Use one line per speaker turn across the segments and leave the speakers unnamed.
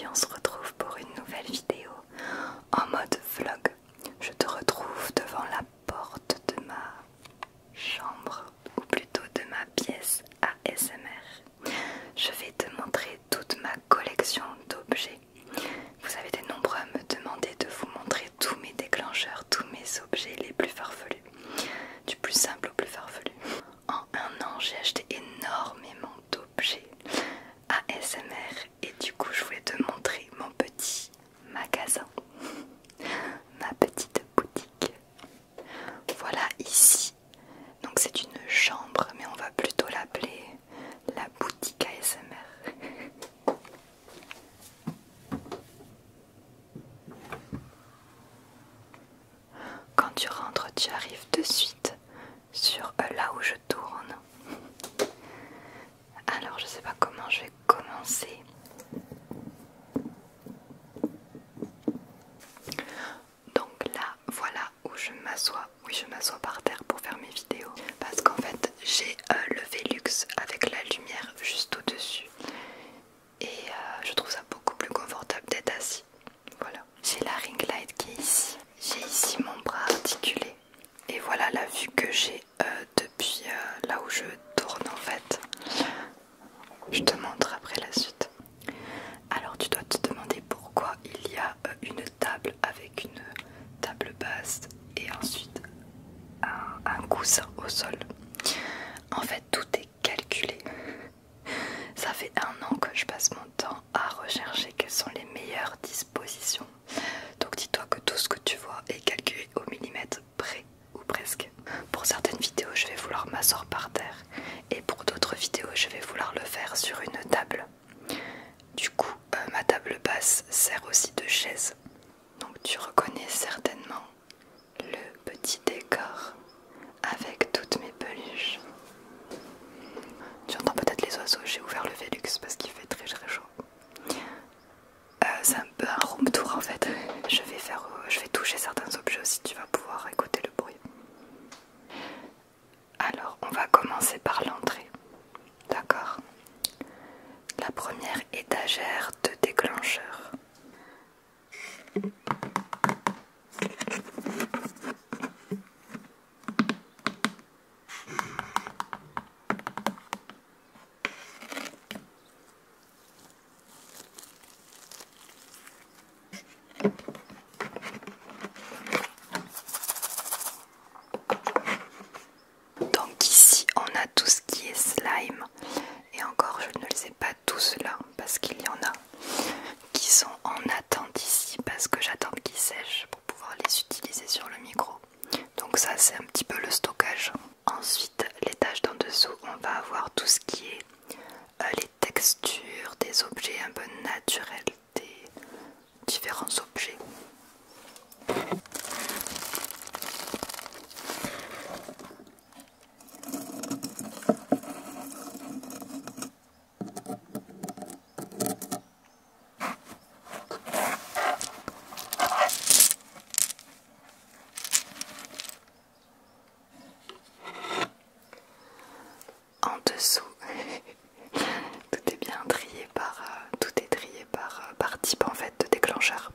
on se retrouve pour une nouvelle vidéo en mode vlog. Je te retrouve devant la porte de ma chambre, ou plutôt de ma pièce ASMR. Je vais te montrer toute ma collection d'objets. Vous avez été nombreux à me demander de vous montrer tous mes déclencheurs, tous mes objets les plus farfelus, du plus simple au plus farfelu. En un an, j'ai acheté énormément d'objets ASMR et du coup je voulais te montrer mon petit magasin, ma petite boutique. Voilà ici, donc c'est une chambre mais on va plutôt l'appeler la boutique ASMR. Quand tu rentres, tu arrives de suite sur là où je tourne. Alors je sais pas comment je vais commencer. Donc là, voilà où je m'assois. Oui, je m'assois par terre pour faire mes vidéos. Parce qu'en fait, j'ai le Velux avec la lumière juste au-dessus. Et je trouve ça beaucoup plus confortable d'être assis. Voilà. J'ai la ring light qui est ici. J'ai ici mon bras articulé. Et voilà la vue que j'ai depuis là où je tourne en fait. Je te montre après la suite. Alors tu dois te demander pourquoi il y a une table avec une table basse et ensuite un coussin au sol. En fait tout est calculé. Ça fait un an que je passe mon temps à rechercher quelles sont les meilleures dispositions. Donc dis-toi que tout ce que tu vois est calculé au millimètre près ou presque. Pour certaines vidéos je vais vouloir m'asseoir par terre et pour d'autres vidéos je vais vouloir le faire sur une table. Du coup ma table basse sert aussi de chaise. Donc tu reconnais certainement le petit décor avec toutes mes peluches. Tu entends peut-être les oiseaux, j'ai ouvert le Velux parce qu'il fait très chaud. C'est un peu un room tour en fait. Je vais toucher certains objets aussi, tu vas pouvoir écouter le bruit. Alors on va commencer par l'entrée, d'accord? La première étagère de déclencheur. Donc ici on a tout ce qui est slime et encore je ne les ai pas tous là parce qu'il y en a qui sont en attente ici parce que j'attends qu'ils sèchent pour pouvoir les utiliser sur le micro. Donc ça c'est un petit peu le stockage. Ensuite l'étage d'en dessous on va avoir tout ce qui est les textures des objets un peu naturels, des différents objets. En dessous, tout est bien trié par type en fait de déclencheur.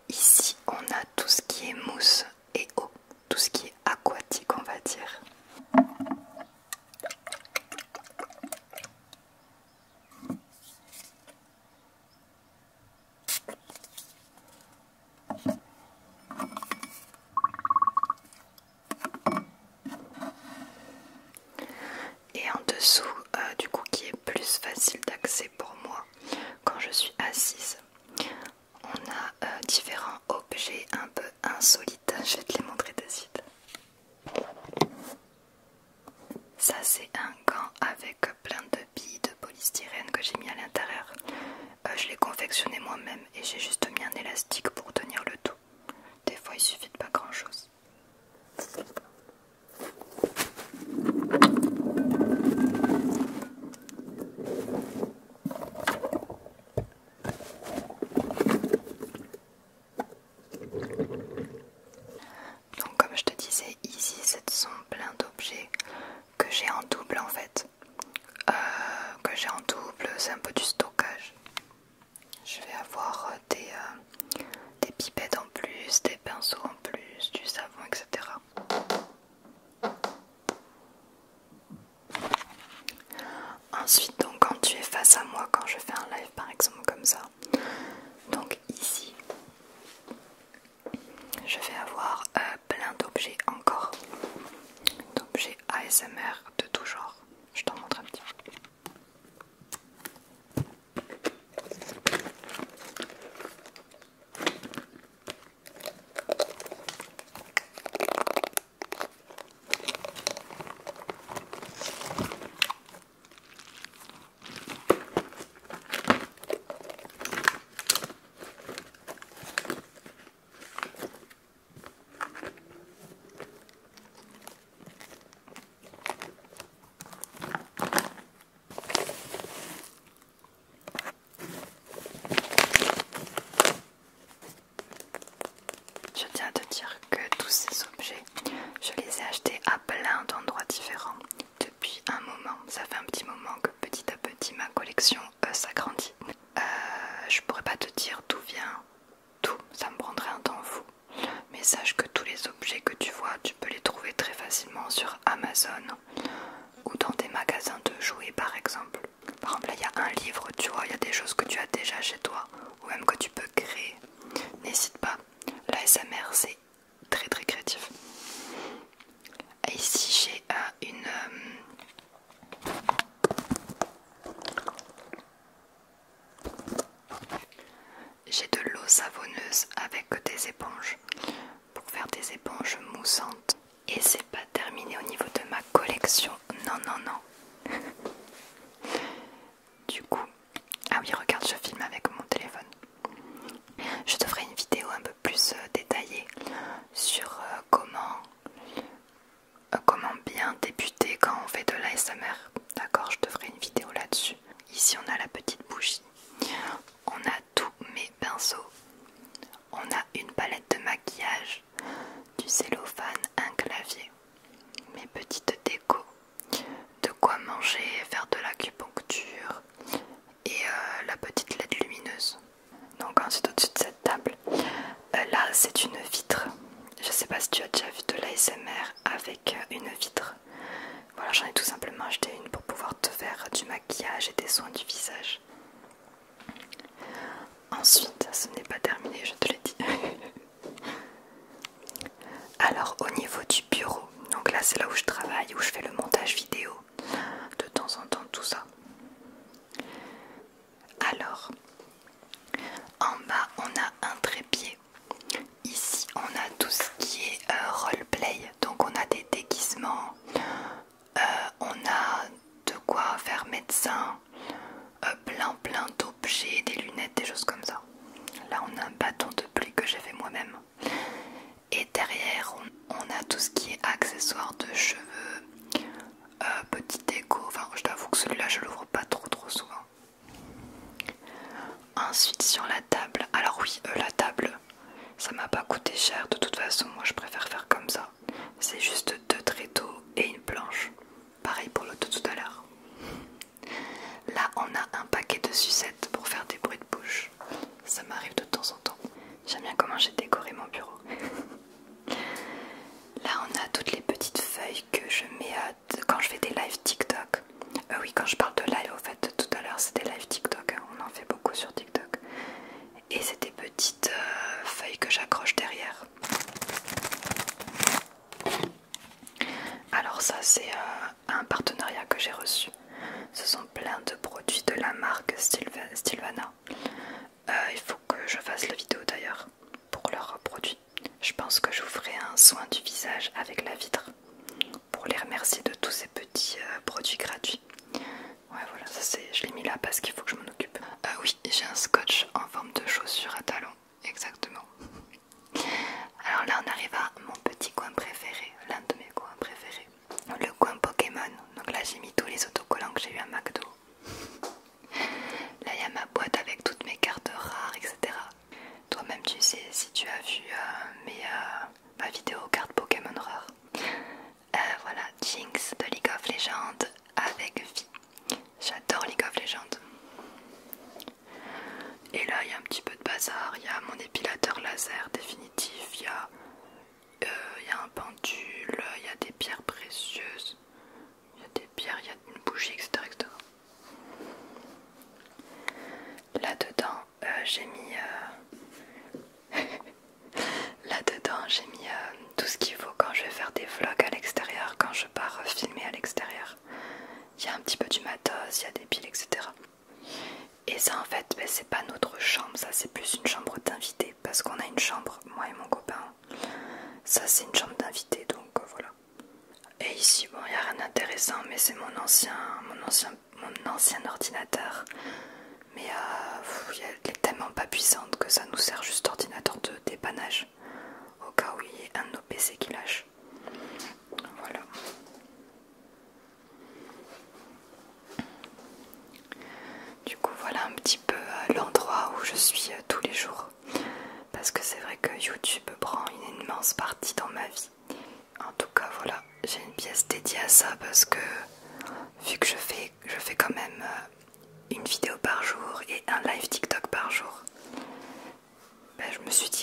Ici, on a tout ce qui est mousse et eau, tout ce qui est aquatique, on va dire. Et en dessous, du coup, qui est plus facile d'accès pour moi quand je suis assise, on a différents objets un peu insolites. Je vais te les montrer de suite. Ça, c'est un gant avec plein de billes de polystyrène que j'ai mis à l'intérieur. Je l'ai confectionné moi-même et j'ai juste mis un élastique pour tenir le tout. Des fois, il suffit de pas grand-chose. Donc comme je te disais, ici ce sont plein d'objets que j'ai en double en fait. C'est un peu du stockage. Je vais avoir ou même que tu peux créer, n'hésite pas. L'ASMR c'est très très créatif. Et ici j'ai j'ai de l'eau savonneuse avec des éponges pour faire des éponges moussantes. Et c'est pas terminé au niveau de ma collection. Non, non, non. Du coup, ah oui, regarde, je filme avec mon téléphone. Je te ferai une vidéo un peu plus détaillée sur comment bien débuter quand on fait de l'ASMR. D'accord, je te ferai une vidéo là-dessus. Ici, on a la petite bougie. On a tous mes pinceaux. On a une palette de maquillage, du cellophane, un clavier, mes petites décos, de quoi manger, faire de l'acupuncture et la petite LED lumineuse. Donc ensuite au-dessus de cette table, là c'est une vitre. Je sais pas si tu as déjà vu de l'ASMR avec une vitre. Voilà, j'en ai tout simplement acheté une pour pouvoir te faire du maquillage et des soins du visage. Ensuite, ce n'est pas terminé, je te l'ai dit. Alors au niveau du bureau, donc là c'est là où je travaille, où je fais le montage vidéo, de temps en temps tout ça. Alors, en bas on a un trépied. Ici on a tout ce qui est roleplay, donc on a des déguisements, on a de quoi faire médecin, plein d'objets, des lunettes, des choses comme ça. Là on a un bâton de pluie que j'ai fait moi-même. Et derrière on a tout ce qui est accessoires de cheveux, petit déco, enfin je t'avoue que celui-là je l'ouvre pas trop souvent. Ensuite sur la table, alors oui la table ça m'a pas coûté cher, de toute façon moi je préfère faire comme ça. C'est juste 2 tréteaux et une planche. Pareil pour le tout à l'heure. Là on a un paquet de sucettes pour faire des bruits de bouche. Ça m'arrive de temps en temps. J'aime bien comment j'ai décoré mon bureau. Là on a toutes les petites feuilles que je mets quand je fais des lives TikTok. Oui, quand je parle de live, au fait tout à l'heure c'était live TikTok, hein. On en fait beaucoup sur TikTok. Et c'est des petites feuilles que j'accroche derrière. Alors ça c'est un partenariat que j'ai reçu. Ce sont plein de produits de la marque Sylvana. Il faut que je fasse la vidéo d'ailleurs pour leurs produits. Je pense que je vous ferai un soin du visage avec la vitre pour les remercier de tous ces petits produits gratuits. Ouais voilà, ça c'est, je l'ai mis là parce qu'il faut que je m'en occupe. Oui, j'ai un scotch en forme de chaussure à talons, exactement. Alors là on arrive à mon petit coin préféré, l'un de mes coins préférés, le coin Pokémon. Donc là j'ai mis tous les autocollants que j'ai eu à McDo. Là il y a ma boîte avec toutes mes cartes rares, etc. Toi-même tu sais si tu as vu ma vidéo cartes Pokémon rares. Voilà, Jinx de League of Legends avec Vi. J'adore League of Legends. Et là il y a un petit peu de bazar, il y a mon épilateur laser définitif, il y a un pendule, il y a des pierres précieuses, il y a des pierres, il y a une bougie, etc. Là-dedans j'ai mis tout ce qu'il faut quand je vais faire des vlogs à l'extérieur, quand je pars filmer à l'extérieur. Il y a un petit peu du matos, il y a des piles, etc. Et ça en fait c'est pas notre chambre, ça c'est plus une chambre d'invité parce qu'on a une chambre, moi et mon copain. Ça c'est une chambre d'invité, donc voilà. Et ici bon il n'y a rien d'intéressant, mais c'est mon ancien ordinateur. Mais elle est tellement pas puissante que ça nous sert juste d'ordinateur de dépannage au cas où il y ait un de nos PC qui lâche. Voilà. Du coup voilà un petit peu l'endroit où je suis tous les jours. Parce que c'est vrai que YouTube prend une immense partie dans ma vie. En tout cas voilà, j'ai une pièce dédiée à ça parce que vu que je fais quand même une vidéo par jour et un live TikTok par jour, ben, je me suis dit